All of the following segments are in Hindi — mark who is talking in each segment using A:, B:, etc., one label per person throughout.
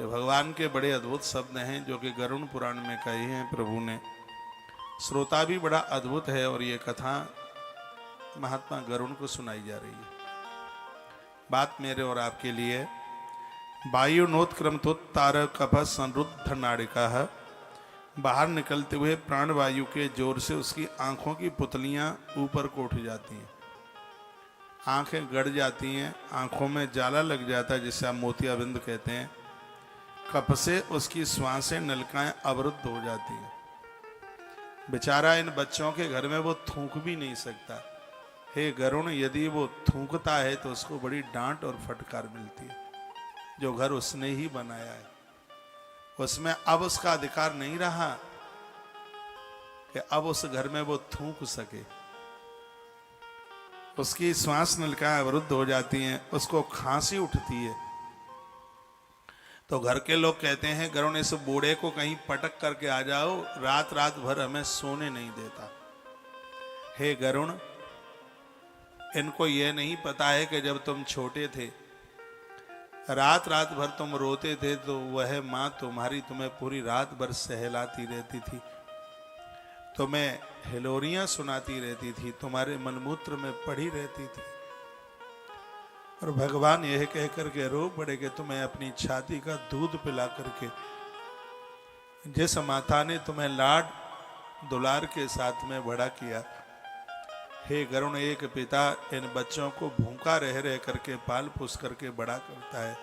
A: कि भगवान के बड़े अद्भुत शब्द हैं जो कि गरुड़ पुराण में कहे हैं प्रभु ने। श्रोता भी बड़ा अद्भुत है और ये कथा महात्मा गरुड़ को सुनाई जा रही है। बात मेरे और आपके लिए। वायु नोत्क्रम तार कफ संरुद्ध नाड़िका है। बाहर निकलते हुए प्राणवायु के जोर से उसकी आंखों की पुतलियां ऊपर को उठ जाती हैं, आंखें गड़ जाती हैं, आंखों में जाला लग जाता है जिसे आप मोतियाबिंद कहते हैं। कफ से उसकी श्वासें नलिकाएं अवरुद्ध हो जाती हैं। बेचारा इन बच्चों के घर में वो थूक भी नहीं सकता। हे गरुड़, यदि वो थूकता है तो उसको बड़ी डांट और फटकार मिलती है। जो घर उसने ही बनाया है उसमें अब उसका अधिकार नहीं रहा कि अब उस घर में वो थूक सके। उसकी श्वास नलिकाएं अवरुद्ध हो जाती हैं, उसको खांसी उठती है। तो घर के लोग कहते हैं गरुड़ इस बूढ़े को कहीं पटक करके आ जाओ, रात रात भर हमें सोने नहीं देता। हे गरुड़, इनको यह नहीं पता है कि जब तुम छोटे थे रात रात भर तुम रोते थे तो वह माँ तुम्हारी तुम्हें पूरी रात भर सहलाती रहती थी, तुम्हें हिलोरियां सुनाती रहती थी, तुम्हारे मनमूत्र में पड़ी रहती थी। और भगवान यह कह करके रो पड़े कि तुम्हें अपनी छाती का दूध पिला करके जिस माता ने तुम्हें लाड दुलार के साथ में बड़ा किया। हे गरुड़, एक पिता इन बच्चों को भूखा रह रह करके पाल पोस करके बड़ा करता है।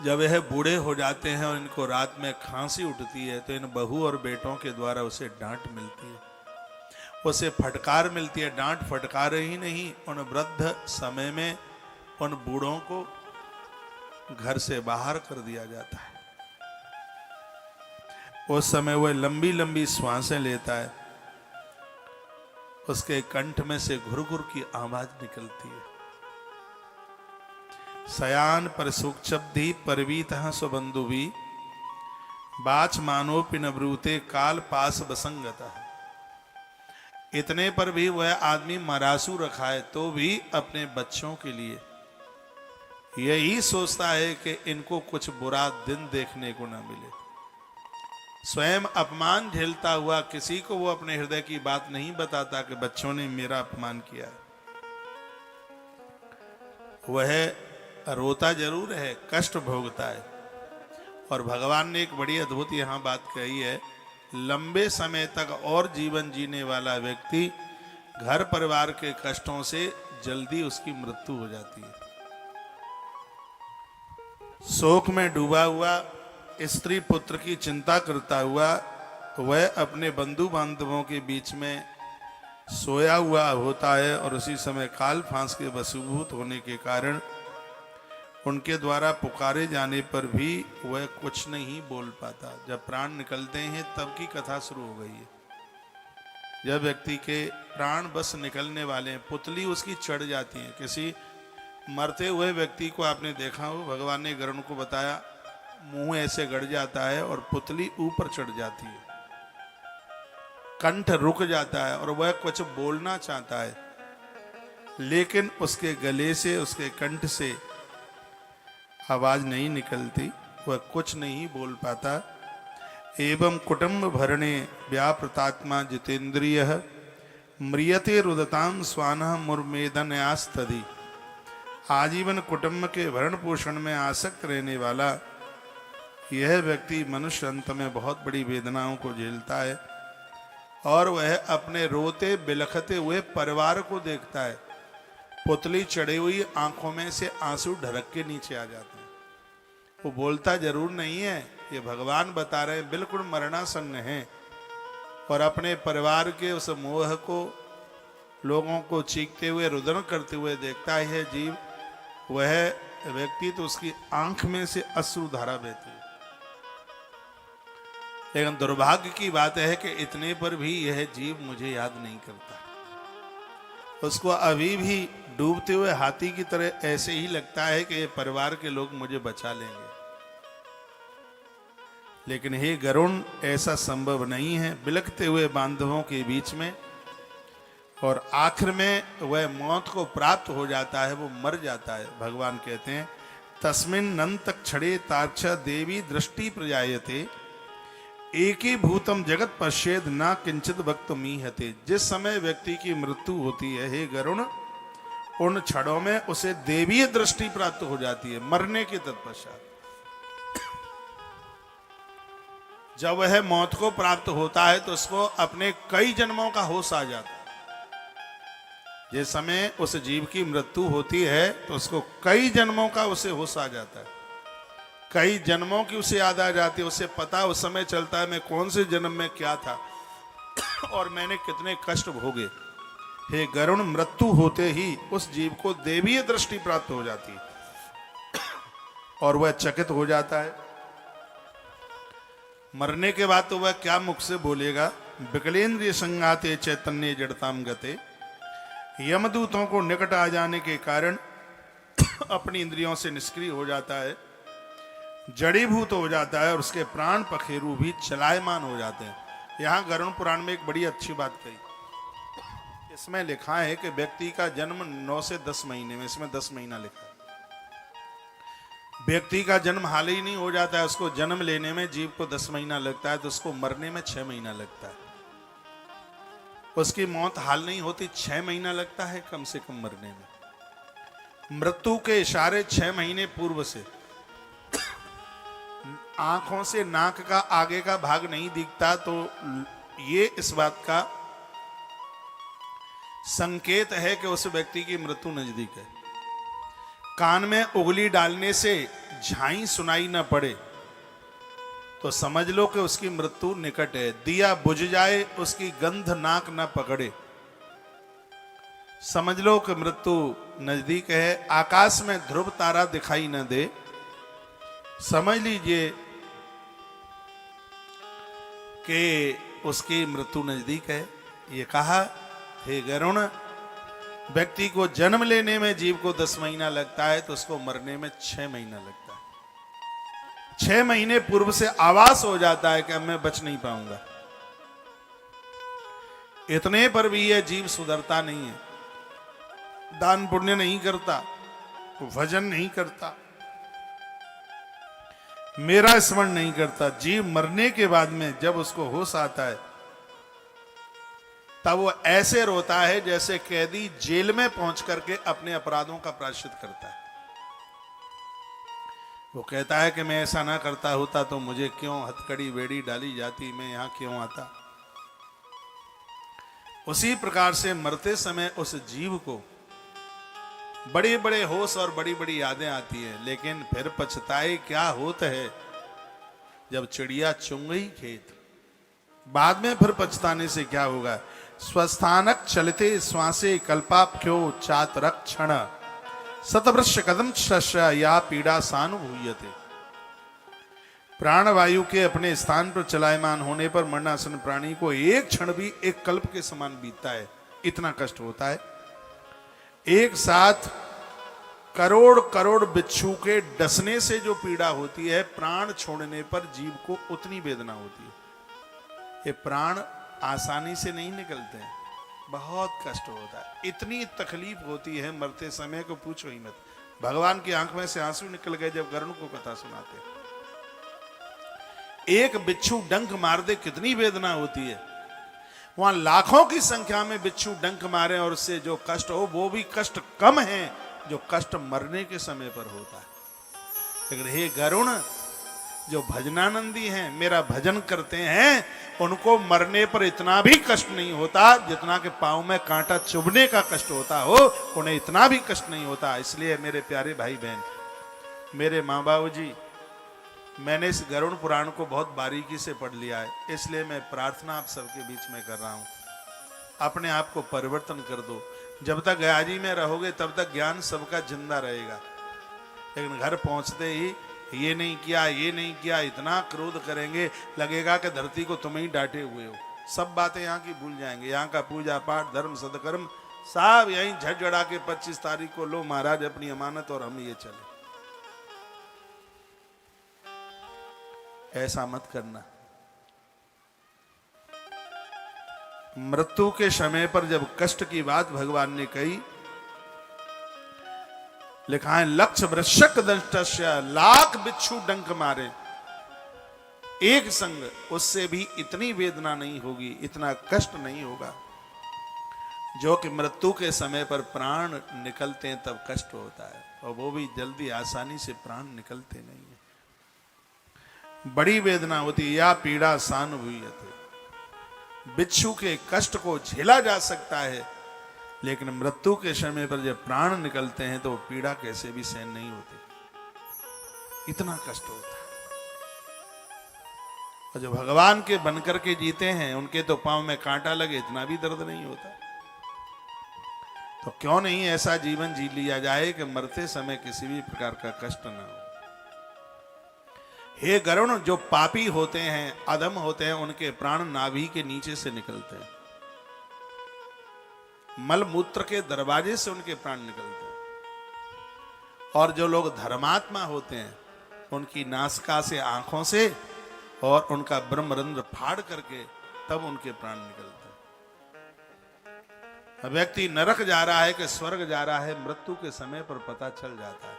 A: जब यह बूढ़े हो जाते हैं और इनको रात में खांसी उठती है तो इन बहू और बेटों के द्वारा उसे डांट मिलती है, उसे फटकार मिलती है। डांट फटकार ही नहीं, उन वृद्ध समय में उन बूढ़ों को घर से बाहर कर दिया जाता है। उस समय वह लंबी लंबी श्वासें लेता है, उसके कंठ में से घुर-घुर की आवाज निकलती है। सयान पर सुक्षब्धि परवीतः स्वबंधुभि बाच मानोपि न ब्रूते काल पास बसंगतः। इतने पर भी वह आदमी मरासू रखा है तो भी अपने बच्चों के लिए यही सोचता है कि इनको कुछ बुरा दिन देखने को न मिले। स्वयं अपमान झेलता हुआ किसी को वो अपने हृदय की बात नहीं बताता कि बच्चों ने मेरा अपमान किया है। वह रोता जरूर है, कष्ट भोगता है। और भगवान ने एक बड़ी अद्भुत यहां बात कही है, लंबे समय तक और जीवन जीने वाला व्यक्ति घर परिवार के कष्टों से जल्दी उसकी मृत्यु हो जाती है। शोक में डूबा हुआ, स्त्री पुत्र की चिंता करता हुआ वह अपने बंधु बांधवों के बीच में सोया हुआ होता है और उसी समय काल फांस के वशीभूत होने के कारण उनके द्वारा पुकारे जाने पर भी वह कुछ नहीं बोल पाता। जब प्राण निकलते हैं तब की कथा शुरू हो गई है। जब व्यक्ति के प्राण बस निकलने वाले हैं, पुतली उसकी चढ़ जाती है। किसी मरते हुए व्यक्ति को आपने देखा हो, भगवान ने गरुड़ को बताया, मुंह ऐसे गड़ जाता है और पुतली ऊपर चढ़ जाती है, कंठ रुक जाता है और वह कुछ बोलना चाहता है लेकिन उसके गले से, उसके कंठ से आवाज नहीं निकलती, वह कुछ नहीं बोल पाता। एवं कुटुंब भरणे व्यापृतात्मा जितेंद्रिय म्रियते रुदताम स्वानः मुर्मेदन्यास्तदि। आजीवन कुटुंब के भरण पोषण में आसक्त रहने वाला यह व्यक्ति मनुष्य अंत में बहुत बड़ी वेदनाओं को झेलता है और वह अपने रोते बिलखते हुए परिवार को देखता है। पुतली चढ़ी हुई आंखों में से आंसू ढरक के नीचे आ जाते हैं। वो बोलता जरूर नहीं है, ये भगवान बता रहे हैं, बिल्कुल मरणासन्न है और अपने परिवार के उस मोह को, लोगों को चीखते हुए रुदन करते हुए देखता है जीव। वह व्यक्ति तो उसकी आंख में से अश्रु धारा बहती है। लेकिन दुर्भाग्य की बात है कि इतने पर भी यह जीव मुझे याद नहीं करता। उसको अभी भी डूबते हुए हाथी की तरह ऐसे ही लगता है कि ये परिवार के लोग मुझे बचा लेंगे। लेकिन हे गरुड़, ऐसा संभव नहीं है। बिलखते हुए बांधवों के बीच में और आखिर में वह मौत को प्राप्त हो जाता है, वो मर जाता है। भगवान कहते हैं तस्मिन् नंत क्षणे तार्क्ष देवी दृष्टि प्रजायते एकी भूतम जगत पश्येद ना किंचित वक्त मीहते। जिस समय व्यक्ति की मृत्यु होती है, हे गरुण, उन क्षणों में उसे देवीय दृष्टि प्राप्त हो जाती है। मरने के तत्पश्चात जब वह मौत को प्राप्त होता है तो उसको अपने कई जन्मों का होश आ जाता है। जिस समय उस जीव की मृत्यु होती है तो उसको कई जन्मों का उसे होश आ जाता है, कई जन्मों की उसे याद आ जाती है। उसे पता उस समय चलता है मैं कौन से जन्म में क्या था और मैंने कितने कष्ट भोगे। हे गरुण, मृत्यु होते ही उस जीव को देवीय दृष्टि प्राप्त हो जाती है और वह चकित हो जाता है। मरने के बाद तो वह क्या मुख से बोलेगा। विकलेंद्रिय संगाते चैतन्य जड़ताम गते। यमदूतों को निकट आ जाने के कारण अपनी इंद्रियों से निष्क्रिय हो जाता है, जड़ीभूत हो जाता है और उसके प्राण पखेरु भी चलायमान हो जाते हैं। यहाँ गरुड़ पुराण में एक बड़ी अच्छी बात कही। इसमें लिखा है कि व्यक्ति का जन्म 9 से 10 महीने में, इसमें 10 महीना लिखा है। व्यक्ति का जन्म हाल ही नहीं हो जाता है, उसको जन्म लेने में जीव को 10 महीना लगता है, तो उसको मरने में 6 महीना लगता है। उसकी मौत हाल नहीं होती, 6 महीना लगता है कम से कम मरने में। मृत्यु के इशारे 6 महीने पूर्व से आंखों से नाक का आगे का भाग नहीं दिखता, तो ये इस बात का संकेत है कि उस व्यक्ति की मृत्यु नजदीक है। कान में उंगली डालने से झाई सुनाई न पड़े तो समझ लो कि उसकी मृत्यु निकट है। दिया बुझ जाए, उसकी गंध नाक न पकड़े, समझ लो कि मृत्यु नजदीक है। आकाश में ध्रुव तारा दिखाई न दे, समझ लीजिए कि उसकी मृत्यु नजदीक है। ये कहा, हे गरुण, व्यक्ति को जन्म लेने में जीव को 10 महीना लगता है तो उसको मरने में 6 महीना लगता है। 6 महीने पूर्व से आवास हो जाता है कि अब मैं बच नहीं पाऊंगा। इतने पर भी यह जीव सुधरता नहीं है, दान पुण्य नहीं करता, भजन नहीं करता, मेरा स्मरण नहीं करता। जीव मरने के बाद में जब उसको होश आता है तब वो ऐसे रोता है जैसे कैदी जेल में पहुंच करके अपने अपराधों का प्रायश्चित करता है। वो कहता है कि मैं ऐसा ना करता होता तो मुझे क्यों हथकड़ी बेड़ी डाली जाती, मैं यहां क्यों आता। उसी प्रकार से मरते समय उस जीव को बड़े बड़े होश और बड़ी बड़ी यादें आती हैं, लेकिन फिर पछताए क्या होता है जब चिड़िया चुंग गई खेत। बाद में फिर पछताने से क्या होगा। स्वस्थानक चलते श्वासे कल्पाप्यो चातरक्षण शतवृक्ष कदम शस्य या पीड़ा सानुभूयते। प्राणवायु के अपने स्थान पर चलायमान होने पर मरणासन प्राणी को एक क्षण भी एक कल्प के समान बीतता है, इतना कष्ट होता है। एक साथ करोड़ करोड़ बिच्छू के डसने से जो पीड़ा होती है, प्राण छोड़ने पर जीव को उतनी वेदना होती है। ये प्राण आसानी से नहीं निकलते हैं, बहुत कष्ट होता है, इतनी तकलीफ होती है मरते समय को पूछो ही मत। भगवान की आंख में से आंसू निकल गए जब गरुड़ को कथा सुनाते। एक बिच्छू डंक मार दे कितनी वेदना होती है। वहां लाखों की संख्या में बिच्छू डंक मारे और उससे जो कष्ट हो वो भी कष्ट कम है जो कष्ट मरने के समय पर होता है। लेकिन हे गरुड़, जो भजनानंदी हैं, मेरा भजन करते हैं, उनको मरने पर इतना भी कष्ट नहीं होता जितना कि पांव में कांटा चुभने का कष्ट होता हो, उन्हें इतना भी कष्ट नहीं होता। इसलिए मेरे प्यारे भाई बहन, मेरे माँ बाबू जी, मैंने इस गरुड़ पुराण को बहुत बारीकी से पढ़ लिया है, इसलिए मैं प्रार्थना आप सबके बीच में कर रहा हूं, अपने आप को परिवर्तन कर दो। जब तक गयाजी में रहोगे तब तक ज्ञान सबका जिंदा रहेगा, लेकिन घर पहुंचते ही ये नहीं किया, ये नहीं किया, इतना क्रोध करेंगे, लगेगा कि धरती को तुम ही डांटे हुए हो। सब बातें यहाँ की भूल जाएंगे। यहाँ का पूजा पाठ धर्म सदकर्म सब यहीं झड़झड़ा के 25 तारीख को लो महाराज अपनी अमानत और हम ये चले। ऐसा मत करना। मृत्यु के समय पर जब कष्ट की बात भगवान ने कही लिखा है लक्ष्य वृश्चिक दंष्टस्य, लाख बिच्छू डंक मारे एक संग, उससे भी इतनी वेदना नहीं होगी, इतना कष्ट नहीं होगा जो कि मृत्यु के समय पर प्राण निकलते हैं तब कष्ट होता है, और वो भी जल्दी आसानी से प्राण निकलते नहीं है। बड़ी वेदना होती है। या पीड़ा सानुभूयते, बिच्छू के कष्ट को झेला जा सकता है, लेकिन मृत्यु के समय पर जब प्राण निकलते हैं तो वो पीड़ा कैसे भी सहन नहीं होती, इतना कष्ट होता है। और जो भगवान के बनकर के जीते हैं उनके तो पांव में कांटा लगे इतना भी दर्द नहीं होता। तो क्यों नहीं ऐसा जीवन जी लिया जाए कि मरते समय किसी भी प्रकार का कष्ट ना हो। हे गरुण, जो पापी होते हैं, अधम होते हैं, उनके प्राण नाभि के नीचे से निकलते हैं, मल मूत्र के दरवाजे से उनके प्राण निकलते हैं। और जो लोग धर्मात्मा होते हैं उनकी नासिका से, आंखों से, और उनका ब्रह्मरंध्र फाड़ करके तब उनके प्राण निकलते हैं। व्यक्ति नरक जा रहा है कि स्वर्ग जा रहा है, मृत्यु के समय पर पता चल जाता है।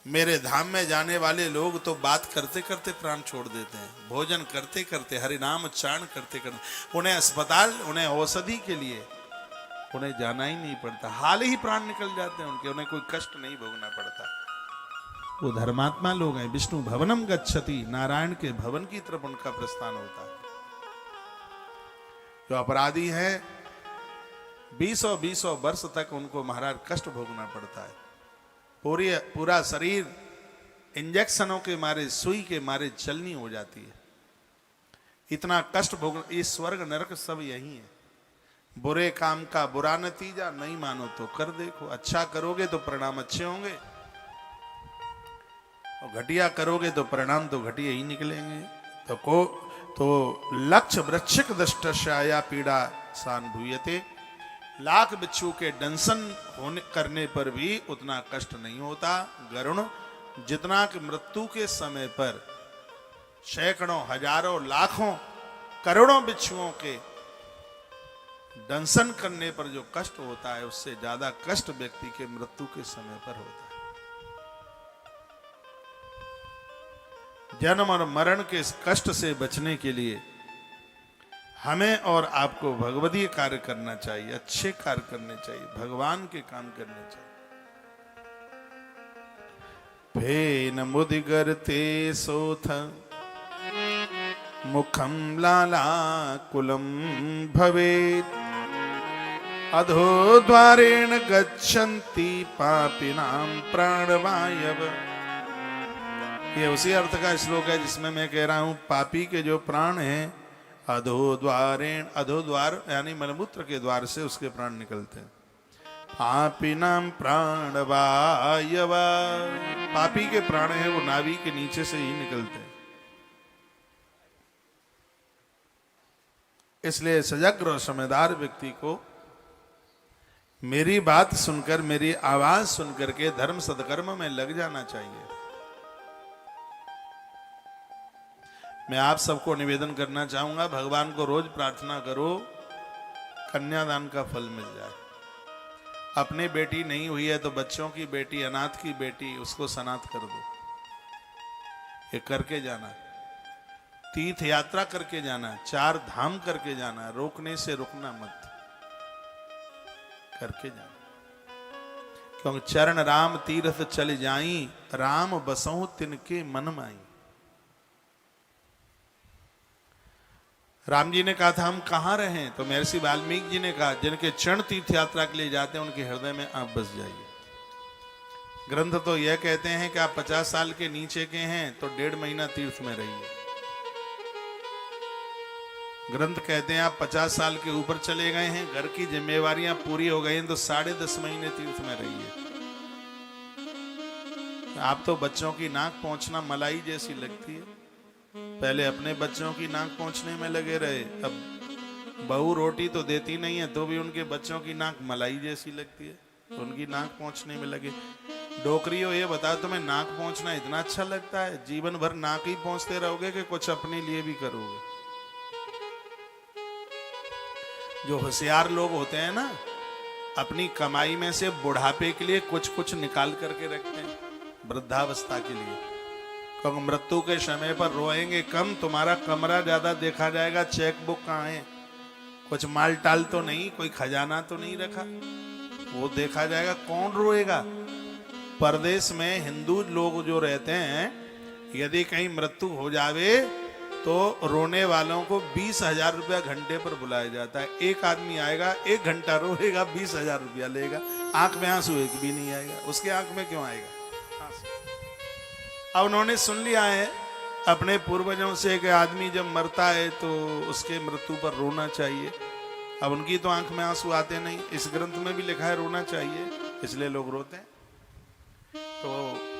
A: मेरे धाम में जाने वाले लोग तो बात करते करते प्राण छोड़ देते हैं, भोजन करते करते, हरि नाम उच्चारण करते करते, उन्हें अस्पताल, उन्हें औषधि के लिए उन्हें जाना ही नहीं पड़ता, हाल ही प्राण निकल जाते हैं उनके, उन्हें कोई कष्ट नहीं भोगना पड़ता। वो धर्मात्मा लोग हैं। विष्णु भवनम गच्छति, नारायण के भवन की तरफ उनका प्रस्थान होता है। जो अपराधी है 20 वर्ष तक उनको महाराज कष्ट भोगना पड़ता है। पूरा शरीर इंजेक्शनों के मारे, सुई के मारे चलनी हो जाती है, इतना कष्ट भोग। इस स्वर्ग नरक सब यही है। बुरे काम का बुरा नतीजा, नहीं मानो तो कर देखो, अच्छा करोगे तो परिणाम अच्छे होंगे, और घटिया करोगे तो परिणाम तो घटिया ही निकलेंगे। तो लक्ष्य वृश्चिक दष्टस्या पीड़ा सानुभूयते, लाख बिच्छू के दंशन होने करने पर भी उतना कष्ट नहीं होता गरुण, जितना कि मृत्यु के समय पर सैकड़ों, हजारों, लाखों, करोड़ों बिच्छुओं के दंशन करने पर जो कष्ट होता है, उससे ज्यादा कष्ट व्यक्ति के मृत्यु के समय पर होता है। जन्म और मरण के इस कष्ट से बचने के लिए हमें और आपको भगवदीय कार्य करना चाहिए, अच्छे कार्य करने चाहिए, भगवान के काम करने चाहिए। फेन मुदिगरते सोथ मुखम लाला कुलम भवेत्, अधो द्वारेण गच्छन्ति पापिनां प्राणवायव। ये उसी अर्थ का श्लोक है जिसमें मैं कह रहा हूं पापी के जो प्राण हैं अधो द्वारेण, अधो द्वार यानी मलमूत्र के द्वार से उसके प्राण निकलते हैं। पापिनां प्राणवायव, पापी के प्राण है वो नाभि के नीचे से ही निकलते हैं। इसलिए सजग और समझदार व्यक्ति को मेरी बात सुनकर, मेरी आवाज सुनकर के धर्म सत्कर्म में लग जाना चाहिए। मैं आप सबको निवेदन करना चाहूंगा, भगवान को रोज प्रार्थना करो कन्यादान का फल मिल जाए। अपनी बेटी नहीं हुई है तो बच्चों की बेटी, अनाथ की बेटी, उसको सनाथ कर दो। ये करके जाना, तीर्थ यात्रा करके जाना, 4 धाम करके जाना, रोकने से रुकना मत, करके जाना। क्योंकि चरण राम तीर्थ चल जाई, राम बसहु तिनके मन माई। राम जी ने कहा था हम कहाँ रहें, तो महर्षि वाल्मीकि जी ने कहा जिनके चरण तीर्थ यात्रा के लिए जाते हैं उनके हृदय में आप बस जाइए। ग्रंथ तो यह कहते हैं कि आप 50 साल के नीचे के हैं तो 1.5 महीना तीर्थ में रहिए। ग्रंथ कहते हैं आप 50 साल के ऊपर चले गए हैं, घर की जिम्मेवारियां पूरी हो गई हैं तो 10.5 महीने तीर्थ में रहिए। आप तो बच्चों की नाक पहुंचना मलाई जैसी लगती है, पहले अपने बच्चों की नाक पहुंचने में लगे रहे, अब बहू रोटी तो देती नहीं है तो भी उनके बच्चों की नाक मलाई जैसी लगती है, तो उनकी नाक पहुंचने में लगे। डोकरियों ये बताओ तुम्हें नाक पहुंचना इतना अच्छा लगता है, जीवन भर नाक ही पहुंचते रहोगे कि कुछ अपने लिए भी करोगे? जो होशियार लोग होते हैं ना, अपनी कमाई में से बुढ़ापे के लिए कुछ कुछ निकाल करके रखते हैं, वृद्धावस्था के लिए। क्योंकि मृत्यु के समय पर रोएंगे कम, तुम्हारा कमरा ज्यादा देखा जाएगा, चेक बुक कहाँ है, कुछ माल टाल तो नहीं, कोई खजाना तो नहीं रखा, वो देखा जाएगा। कौन रोएगा? परदेश में हिंदू लोग जो रहते हैं, यदि कहीं मृत्यु हो जावे तो रोने वालों को 20,000 रुपया घंटे पर बुलाया जाता है। एक आदमी आएगा, 1 घंटा रोएगा, 20,000 रुपया लेगा, आंख में आंसू एक भी नहीं आएगा। उसके आंख में क्यों आएगा? अब उन्होंने सुन लिया है अपने पूर्वजों से कि आदमी जब मरता है तो उसके मृत्यु पर रोना चाहिए। अब उनकी तो आंख में आंसू आते नहीं, इस ग्रंथ में भी लिखा है रोना चाहिए, इसलिए लोग रोते हैं। तो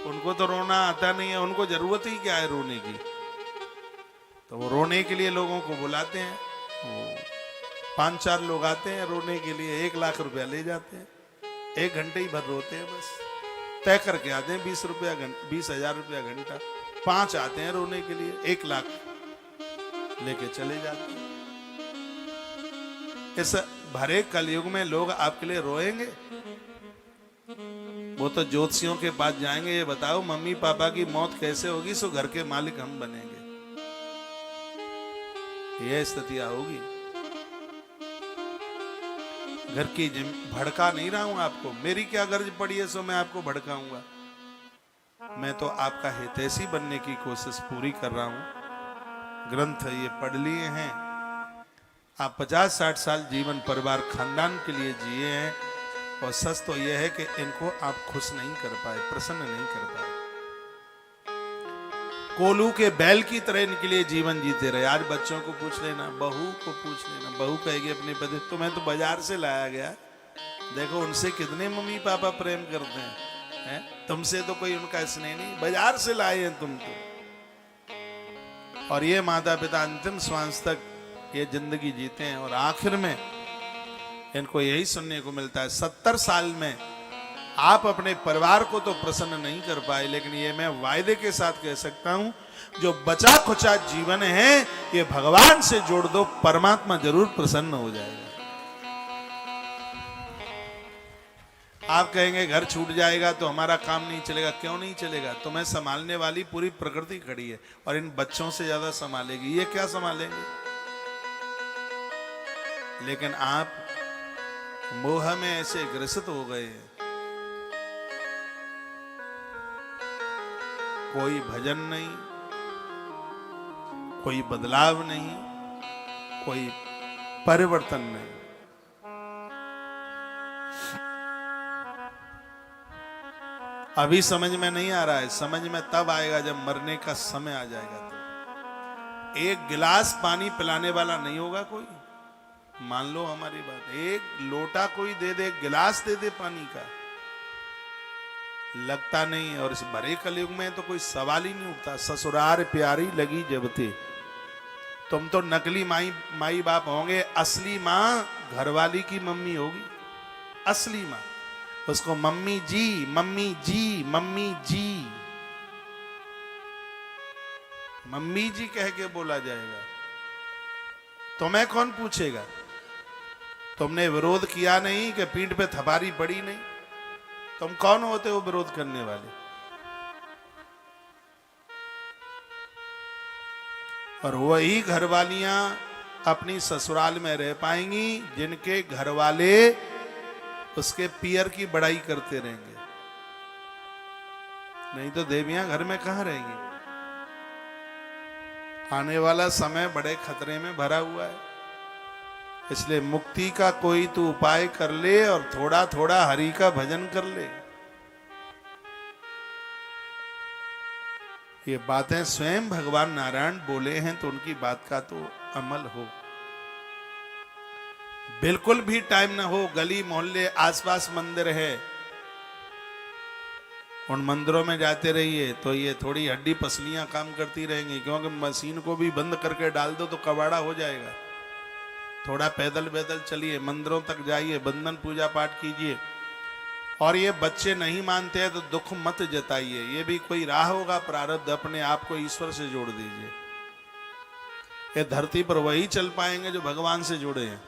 A: उनको तो रोना आता नहीं है, उनको जरूरत ही क्या है रोने की, तो वो रोने के लिए लोगों को बुलाते हैं। 5-4 लोग आते हैं रोने के लिए, 1 लाख रुपया ले जाते हैं, 1 घंटे ही भर रोते हैं, बस तय करके आते हैं 20,000 रुपया घंटा। 5 आते हैं रोने के लिए, 1 लाख लेके चले जाते हैं। इस भरे कलयुग में लोग आपके लिए रोएंगे? वो तो ज्योतिषियों के पास जाएंगे, ये बताओ मम्मी पापा की मौत कैसे होगी सो घर के मालिक हम बनेंगे, यह स्थिति होगी। घर की भड़का नहीं रहा हूं आपको, मेरी क्या गर्ज पड़ी है सो मैं आपको भड़काऊंगा। मैं तो आपका हितैषी बनने की कोशिश पूरी कर रहा हूं। ग्रंथ ये पढ़ लिए हैं, आप 50-60 साल जीवन परिवार खानदान के लिए जिए हैं, और सच तो यह है कि इनको आप खुश नहीं कर पाए, प्रसन्न नहीं कर पाए। कोलू के बैल की तरह इनके लिए जीवन जीते रहे। आज बच्चों को पूछ लेना, बहू को पूछ लेना, बहू कहेगी अपने पति, तो मैं तो बाजार से लाया गया, देखो उनसे कितने मम्मी पापा प्रेम करते हैं, तुमसे तो कोई उनका स्नेह नहीं, बाजार से लाए हैं तुम तो। और ये माता पिता अंतिम श्वास तक ये जिंदगी जीते हैं, और आखिर में इनको यही सुनने को मिलता है 70 साल में आप अपने परिवार को तो प्रसन्न नहीं कर पाए, लेकिन ये मैं वायदे के साथ कह सकता हूं, जो बचा खुचा जीवन है ये भगवान से जोड़ दो, परमात्मा जरूर प्रसन्न हो जाएगा। आप कहेंगे घर छूट जाएगा तो हमारा काम नहीं चलेगा, क्यों नहीं चलेगा? तुम्हें संभालने वाली पूरी प्रकृति खड़ी है, और इन बच्चों से ज्यादा संभालेगी, ये क्या संभालेंगे? लेकिन आप मोह में ऐसे ग्रसित हो गए हैं, कोई भजन नहीं, कोई बदलाव नहीं, कोई परिवर्तन नहीं। अभी समझ में नहीं आ रहा है, समझ में तब आएगा जब मरने का समय आ जाएगा। तो 1 गिलास पानी पिलाने वाला नहीं होगा कोई, मान लो हमारी बात, 1 लोटा कोई दे दे, 1 गिलास दे दे पानी का, लगता नहीं है। और इस भरे कलयुग में तो कोई सवाल ही नहीं उठता। ससुराल प्यारी लगी जब थे, तुम तो नकली माई बाप होंगे, असली माँ घरवाली की मम्मी होगी, असली माँ। उसको मम्मी जी, मम्मी जी, मम्मी जी, मम्मी जी कह के बोला जाएगा। तुम्हें कौन पूछेगा? तुमने विरोध किया नहीं कि पीठ पे थपारी पड़ी नहीं, तुम कौन होते हो विरोध करने वाले? और वही घरवालियां अपनी ससुराल में रह पाएंगी जिनके घरवाले उसके पियर की बड़ाई करते रहेंगे, नहीं तो देवियां घर में कहां रहेंगी। आने वाला समय बड़े खतरे में भरा हुआ है, इसलिए मुक्ति का कोई तो उपाय कर ले और थोड़ा थोड़ा हरि का भजन कर ले। ये बातें स्वयं भगवान नारायण बोले हैं, तो उनकी बात का तो अमल हो। बिल्कुल भी टाइम ना हो, गली मोहल्ले आसपास मंदिर है, उन मंदिरों में जाते रहिए तो ये थोड़ी हड्डी पसलियां काम करती रहेंगी, क्योंकि मशीन को भी बंद करके डाल दो तो कबाड़ा हो जाएगा। थोड़ा पैदल पैदल चलिए, मंदिरों तक जाइए, बंधन पूजा पाठ कीजिए। और ये बच्चे नहीं मानते हैं तो दुख मत जताइए, ये भी कोई राह होगा प्रारब्ध, अपने आप को ईश्वर से जोड़ दीजिए। ये धरती पर वही चल पाएंगे जो भगवान से जुड़े हैं।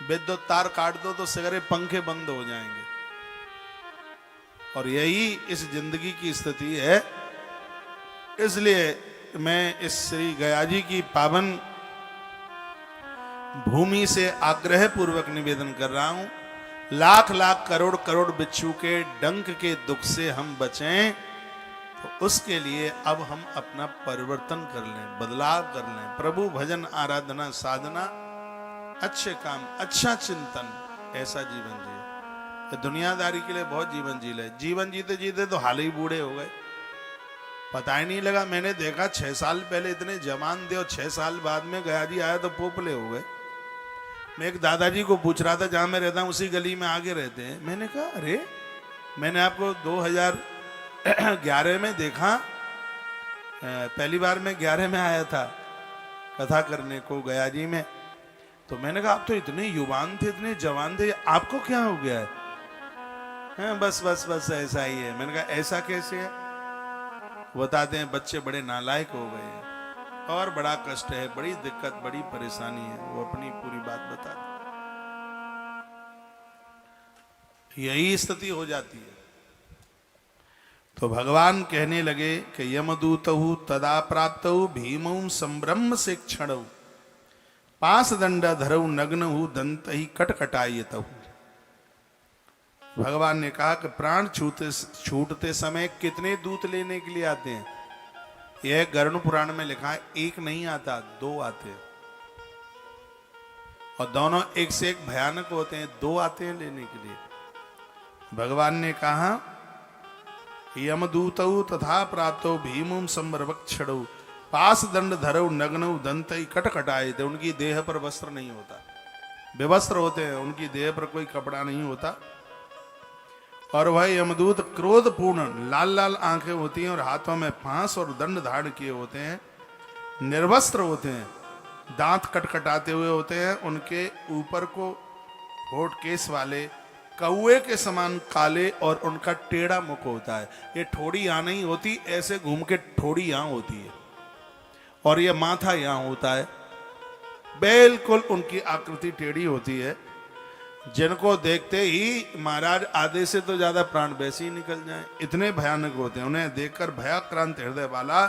A: विद्युत तार काट दो तो सगरे पंखे बंद हो जाएंगे। और यही इस जिंदगी की स्थिति है। इसलिए मैं इस श्री गया जी की पावन भूमि से आग्रह पूर्वक निवेदन कर रहा हूं, लाख लाख करोड़ करोड़ बिच्छू के डंक के दुख से हम बचें, तो उसके लिए अब हम अपना परिवर्तन कर लें, बदलाव कर लें। प्रभु भजन, आराधना, साधना, अच्छे काम, अच्छा चिंतन, ऐसा जीवन जिए। दुनियादारी के लिए बहुत जीवन जी ले, जीवन जीते जीते तो हाल ही बूढ़े हो गए, पता ही नहीं लगा। मैंने देखा 6 साल पहले इतने जवान थे और 6 साल बाद में गया जी आया तो पोपले हो गए। मैं एक दादाजी को पूछ रहा था, जहां मैं रहता हूं उसी गली में आगे रहते हैं। मैंने कहा अरे मैंने आपको 2011 में देखा, पहली बार मैं 11 में आया था कथा करने को गया जी में। तो मैंने कहा आप तो इतने युवान थे, इतने जवान थे, आपको क्या हो गया है? बस बस बस ऐसा ही है। मैंने कहा ऐसा कैसे है? बताते हैं बच्चे बड़े नालायक हो गए हैं और बड़ा कष्ट है, बड़ी दिक्कत, बड़ी परेशानी है। वो अपनी पूरी बात बताते, यही स्थिति हो जाती है। तो भगवान कहने लगे कि यमदूतहु तदा प्राप्तहु भीमौ संब्रह्म से क्षणौ पास दंड धरऊ नग्नहु दंत ही कटकटायतहु। भगवान ने कहा कि प्राण छूटते समय कितने दूत लेने के लिए आते हैं? यह गरुड़ पुराण में लिखा है, एक नहीं आता, 2 आते हैं, और दोनों एक से एक भयानक होते हैं। 2 आते हैं लेने के लिए। भगवान ने कहा यमदूतौ तथा प्राप्तो भीमुम संभ्रवक्षणौ पास दंड धरौ नग्नौ दंतै कटकटाए थे। उनकी देह पर वस्त्र नहीं होता, बेवस्त्र होते हैं, उनकी देह पर कोई कपड़ा नहीं होता। और वह यमदूत क्रोधपूर्ण लाल लाल आंखें होती हैं और हाथों में फांस और दंड धारण किए होते हैं, निर्वस्त्र होते हैं, दांत कटकटाते हुए होते हैं। उनके ऊपर को होठ केस वाले कौए के समान काले और उनका टेढ़ा मुख होता है। ये ठोड़ी यहां नहीं होती, ऐसे घूम के ठोड़ी यहां होती है और ये माथा यहां होता है। बिल्कुल उनकी आकृति टेढ़ी होती है, जिनको देखते ही महाराज आधे से तो ज्यादा प्राण वैसे ही निकल जाएं, इतने भयानक होते हैं। उन्हें देखकर भयाक्रांत हृदय वाला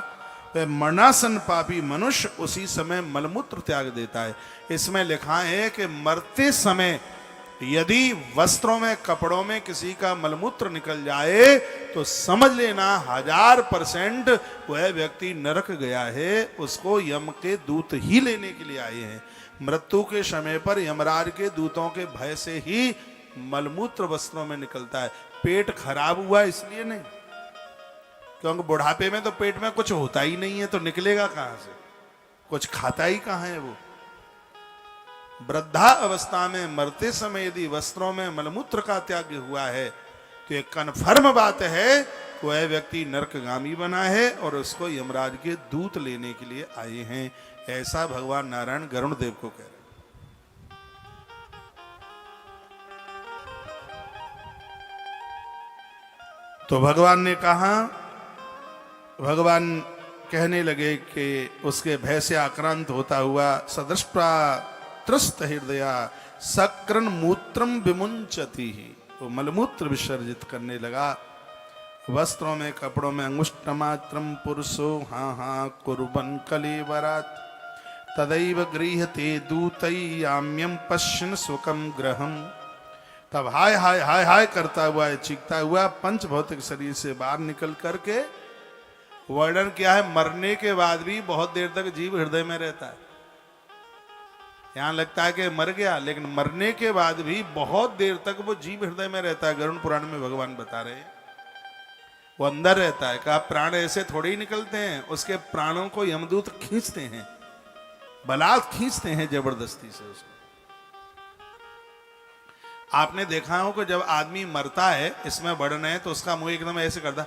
A: वह मरणासन पापी मनुष्य उसी समय मलमूत्र त्याग देता है। इसमें लिखा है कि मरते समय यदि वस्त्रों में, कपड़ों में किसी का मलमूत्र निकल जाए तो समझ लेना 1000% वह व्यक्ति नरक गया है। उसको यम के दूत ही लेने के लिए आए हैं। मृत्यु के समय पर यमराज के दूतों के भय से ही मलमूत्र वस्त्रों में निकलता है। पेट खराब हुआ इसलिए नहीं, क्योंकि बुढ़ापे में तो पेट में कुछ होता ही नहीं है, तो निकलेगा कहां से? कुछ खाता ही कहां है वो। वृद्धा अवस्था में मरते समय यदि वस्त्रों में मलमूत्र का त्याग हुआ है तो एक कन्फर्म बात है कि वह व्यक्ति नरकगामी बना है और उसको यमराज के दूत लेने के लिए आए हैं। ऐसा भगवान नारायण गरुड़ देव को कह रहे हैं। तो भगवान ने कहा, भगवान कहने लगे कि उसके भय से आक्रांत होता हुआ सदृष्टा त्रस्त हृदया सक्रन मूत्रम विमुंचती ही, वो मलमूत्र विसर्जित करने लगा। वस्त्रों में, कपड़ों में अंगुष्ठ मात्रम पुरुषो हाँ हाँ कुर्बन कलेवरात तदैव गृह्यते दूतैयाम्यम पश्यन् सुखम ग्रहम। तब हाय हाय हाय हाय करता हुआ, चीखता हुआ पंच भौतिक शरीर से बाहर निकल करके, वर्णन क्या है, मरने के बाद भी बहुत देर तक जीव हृदय में रहता है। यहां लगता है कि मर गया, लेकिन मरने के बाद भी बहुत देर तक वो जीव हृदय में रहता है। गरुड़ पुराण में भगवान बता रहे हैं वो अंदर रहता है। कहा प्राण ऐसे थोड़े ही निकलते हैं, उसके प्राणों को यमदूत खींचते हैं, बलात् खींचते हैं जबरदस्ती से उसको। आपने देखा हो कि जब आदमी मरता है, इसमें वर्णन है, तो उसका मुंह एकदम ऐसे करता,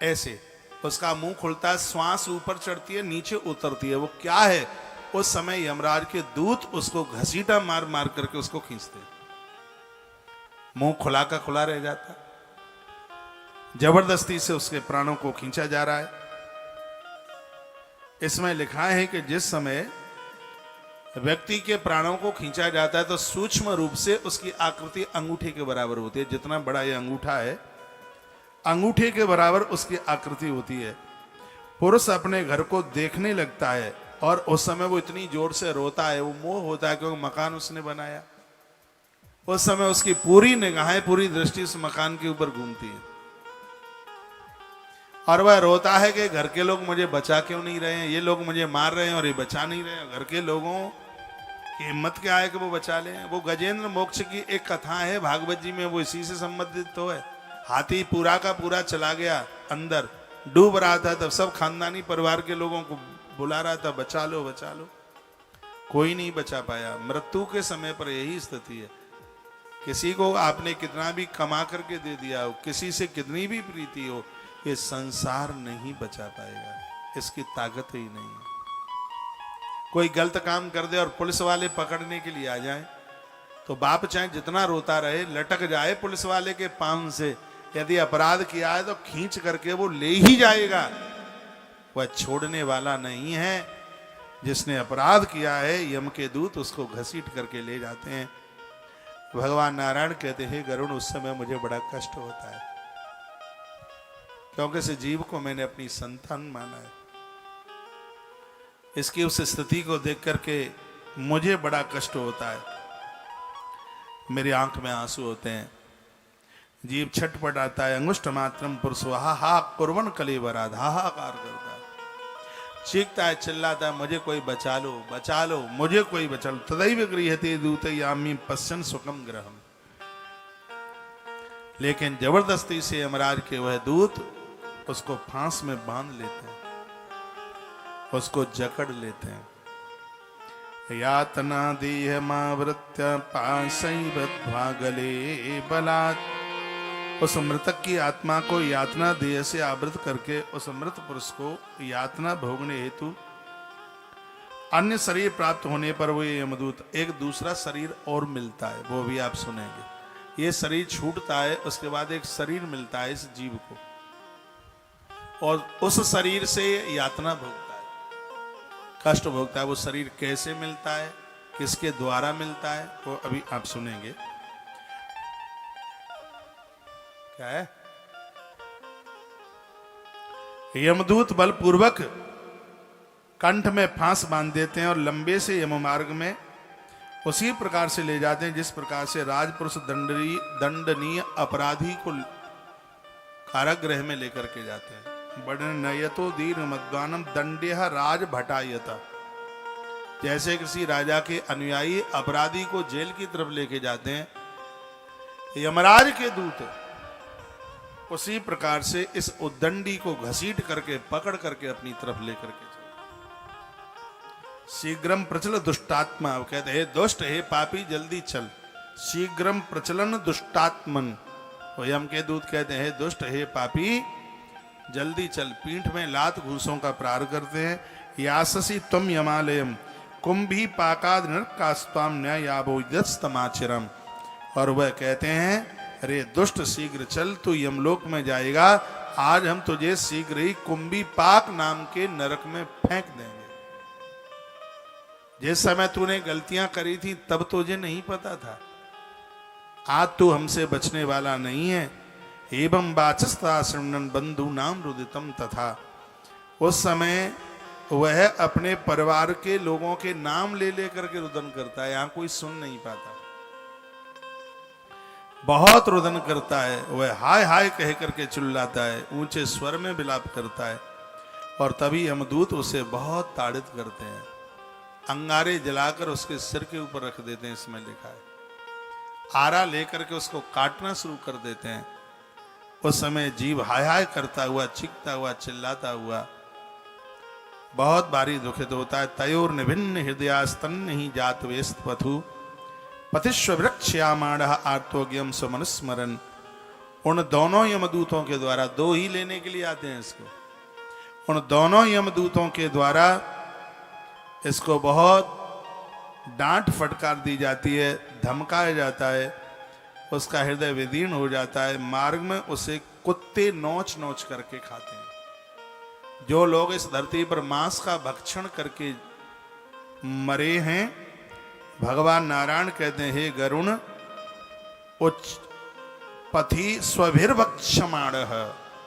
A: ऐसे उसका मुंह खुलता है, श्वास ऊपर चढ़ती है, नीचे उतरती है। वो क्या है? उस समय यमराज के दूत उसको घसीटा मार मार करके उसको खींचते, मुंह खुला का खुला रह जाता, जबरदस्ती से उसके प्राणों को खींचा जा रहा है। इसमें लिखा है कि जिस समय व्यक्ति के प्राणों को खींचा जाता है तो सूक्ष्म रूप से उसकी आकृति अंगूठे के बराबर होती है। जितना बड़ा ये अंगूठा है, अंगूठे के बराबर उसकी आकृति होती है। पुरुष अपने घर को देखने लगता है और उस समय वो इतनी जोर से रोता है, वो मोह होता है क्योंकि मकान उसने बनाया। उस समय उसकी पूरी निगाहें, पूरी दृष्टि उस मकान के ऊपर घूमती है और वह रोता है कि घर के लोग मुझे बचा क्यों नहीं रहे हैं, ये लोग मुझे मार रहे हैं और ये बचा नहीं रहे हैं। घर के लोगों की हिम्मत क्या है कि वो बचा लें। वो गजेंद्र मोक्ष की एक कथा है भागवत जी में, वो इसी से संबंधित तो है। हाथी पूरा का पूरा चला गया, अंदर डूब रहा था, तब सब खानदानी परिवार के लोगों को बुला रहा था, बचा लो बचा लो। कोई नहीं बचा पाया। मृत्यु के समय पर यही स्थिति है। किसी को आपने कितना भी कमा करके दे दिया हो, किसी से कितनी भी प्रीति हो, ये संसार नहीं बचा पाएगा, इसकी ताकत ही नहीं है। कोई गलत काम कर दे और पुलिस वाले पकड़ने के लिए आ जाए तो बाप चाहे जितना रोता रहे, लटक जाए पुलिस वाले के पांव से। यदि अपराध किया है तो खींच करके वो ले ही जाएगा, वह छोड़ने वाला नहीं है। जिसने अपराध किया है, यम के दूत उसको घसीट करके ले जाते हैं। भगवान नारायण कहते हैं, गरुड़ उस समय मुझे बड़ा कष्ट होता है क्योंकि इस जीव को मैंने अपनी संतान माना है। इसकी उस स्थिति को देख करके मुझे बड़ा कष्ट होता है, मेरी आंख में आंसू होते हैं, जीव छटपटाता है। अंगुष्ठ मात्रम पुरुष हा कुर्वन कलेवराध, हाहाकार करता है, चीखता है, चिल्लाता है, मुझे कोई बचा लो बचा लो, मुझे कोई बचा लो। तदैव गृह्यते दूतयामी पश्यन् सुखम ग्रहम। लेकिन जबरदस्ती से यमराज के वह दूत उसको फांस में बांध लेते हैं, उसको जकड़ लेते हैं। यातना देह मावृत्य पाशैर्बद्ध्वा गले बलात्। उस मृतक की आत्मा को यातना देह से आवृत करके उस मृत पुरुष को यातना भोगने हेतु अन्य शरीर प्राप्त होने पर वो यमदूत एक दूसरा शरीर और मिलता है, वो भी आप सुनेंगे। ये शरीर छूटता है, उसके बाद एक शरीर मिलता है इस जीव को, और उस शरीर से यातना भोगता है, कष्ट भोगता है। वो शरीर कैसे मिलता है, किसके द्वारा मिलता है, वो अभी आप सुनेंगे। क्या है? यमदूत बलपूर्वक कंठ में फांस बांध देते हैं और लंबे से यम मार्ग में उसी प्रकार से ले जाते हैं जिस प्रकार से राजपुरुष दंडनीय अपराधी को कारागृह में लेकर के जाते हैं। नयतो दीर्घ मद्वानम दंडेह राज भटायता। जैसे किसी राजा के अनुयायी अपराधी को जेल की तरफ लेके जाते हैं, यमराज के दूत उसी प्रकार से इस उद्दंडी को घसीट करके पकड़ करके अपनी तरफ लेकर के चलते। शीघ्रम प्रचल दुष्टात्मा, वो कहते हैं दुष्ट, हे पापी जल्दी चल। शीघ्रम प्रचलन दुष्टात्मन, वो यम के दूत कहते हैं दुष्ट, हे पापी जल्दी चल। पीठ में लात घूसों का प्रहार करते हैं। याससी तुम यमालयम कुंभी पाकाद नरकास्ताम न्यायाबोस्तमाचरम। और वह कहते हैं, अरे दुष्ट शीघ्र चल, तू यमलोक में जाएगा, आज हम तुझे शीघ्र ही कुंभी पाक नाम के नरक में फेंक देंगे। जिस समय तूने गलतियां करी थी तब तुझे नहीं पता था, आज तू हमसे बचने वाला नहीं है। एवं वाचस्ता शृण्वन् बंधु नाम रुदितम तथा। उस समय वह अपने परिवार के लोगों के नाम ले लेकर के रुदन करता है। यहां कोई सुन नहीं पाता, बहुत रुदन करता है। वह हाय हाय कह करके चिल्लाता है, ऊंचे स्वर में विलाप करता है। और तभी यमदूत उसे बहुत ताड़ित करते हैं, अंगारे जलाकर उसके सिर के ऊपर रख देते हैं, इसमें लिखा है। आरा लेकर के उसको काटना शुरू कर देते हैं। उस समय जीव हाय हाय करता हुआ, चीखता हुआ, चिल्लाता हुआ बहुत भारी दुखित होता है। तयोर निभिन्न हृदयास्तन्न ही जात वेस्त पथु पतिश्व वृक्षयामाण आर्तोग्यम सुमनुस्मरण। उन दोनों यमदूतों के द्वारा, दो ही लेने के लिए आते हैं इसको, उन दोनों यमदूतों के द्वारा इसको बहुत डांट फटकार दी जाती है, धमकाया जाता है, उसका हृदय विदीर्ण हो जाता है। मार्ग में उसे कुत्ते नोच नोच करके खाते हैं। जो लोग इस धरती पर मांस का भक्षण करके मरे हैं भगवान नारायण कहते हैं, हे गरुण उच्च पथि स्वभिर्वक्षमाण।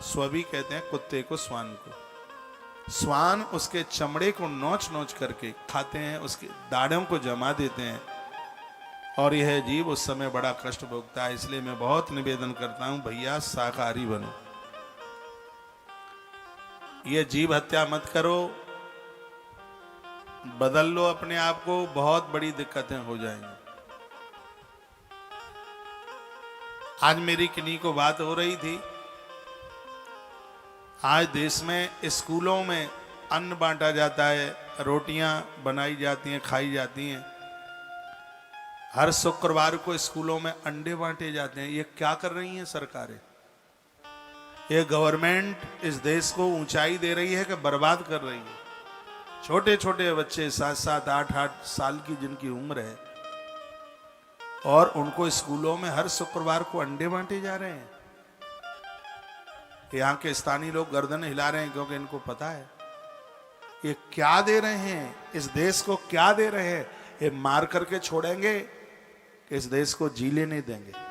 A: स्वभी कहते हैं कुत्ते को, श्वान को। श्वान उसके चमड़े को नोच नोच करके खाते हैं, उसके दाढ़ों को जमा देते हैं, और यह जीव उस समय बड़ा कष्ट भोगता है। इसलिए मैं बहुत निवेदन करता हूं, भैया शाकाहारी बनो, ये जीव हत्या मत करो, बदल लो अपने आप को, बहुत बड़ी दिक्कतें हो जाएंगी। आज मेरी किन्हीं को बात हो रही थी, आज देश में स्कूलों में अन्न बांटा जाता है, रोटियां बनाई जाती हैं, खाई जाती हैं, हर शुक्रवार को स्कूलों में अंडे बांटे जाते हैं। ये क्या कर रही हैं सरकारें? ये गवर्नमेंट इस देश को ऊंचाई दे रही है कि बर्बाद कर रही है? छोटे छोटे बच्चे 7-7, 8-8 साल की जिनकी उम्र है, और उनको स्कूलों में हर शुक्रवार को अंडे बांटे जा रहे हैं। यहाँ के स्थानीय लोग गर्दन हिला रहे हैं, क्योंकि इनको पता है ये क्या दे रहे हैं, इस देश को क्या दे रहे हैं। ये मार करके छोड़ेंगे कि इस देश को जीने नहीं देंगे।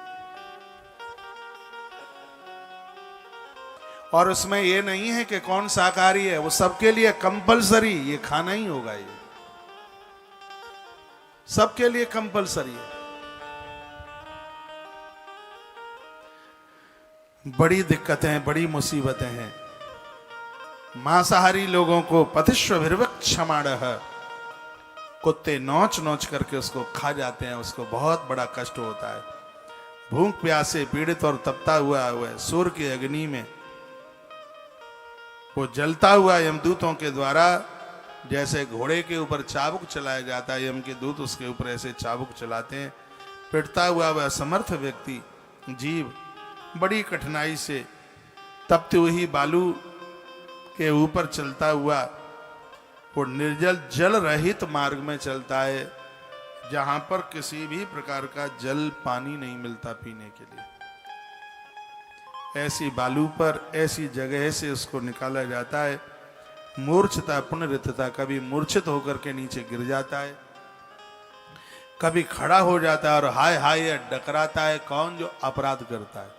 A: और उसमें ये नहीं है कि कौन शाकाहारी है, वो सबके लिए कंपलसरी ये खाना ही होगा, ये सबके लिए कंपलसरी है। बड़ी दिक्कतें, बड़ी मुसीबतें हैं। मांसाहारी लोगों को पथिष्वभिर्वक्षमाणः, कुत्ते नोच नोच करके उसको खा जाते हैं, उसको बहुत बड़ा कष्ट होता है। भूख प्यास से पीड़ित और तपता हुआ सूर्य की अग्नि में वो जलता हुआ यमदूतों के द्वारा, जैसे घोड़े के ऊपर चाबुक चलाया जाता है, यम के दूत उसके ऊपर ऐसे चाबुक चलाते हैं, पिटता हुआ वह असमर्थ व्यक्ति जीव बड़ी कठिनाई से तपती हुई बालू के ऊपर चलता हुआ वो निर्जल जल रहित मार्ग में चलता है, जहां पर किसी भी प्रकार का जल पानी नहीं मिलता पीने के लिए। ऐसी बालू पर, ऐसी जगह से उसको निकाला जाता है। मूर्छता पुनरितता, कभी मूर्छित होकर के नीचे गिर जाता है, कभी खड़ा हो जाता है और हाय हाय डकराता है। कौन? जो अपराध करता है।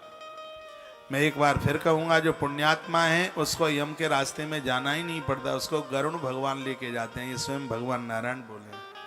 A: मैं एक बार फिर कहूंगा, जो पुण्यात्मा है उसको यम के रास्ते में जाना ही नहीं पड़ता, उसको गरुण भगवान लेके जाते हैं। ये स्वयं भगवान नारायण बोले हैं।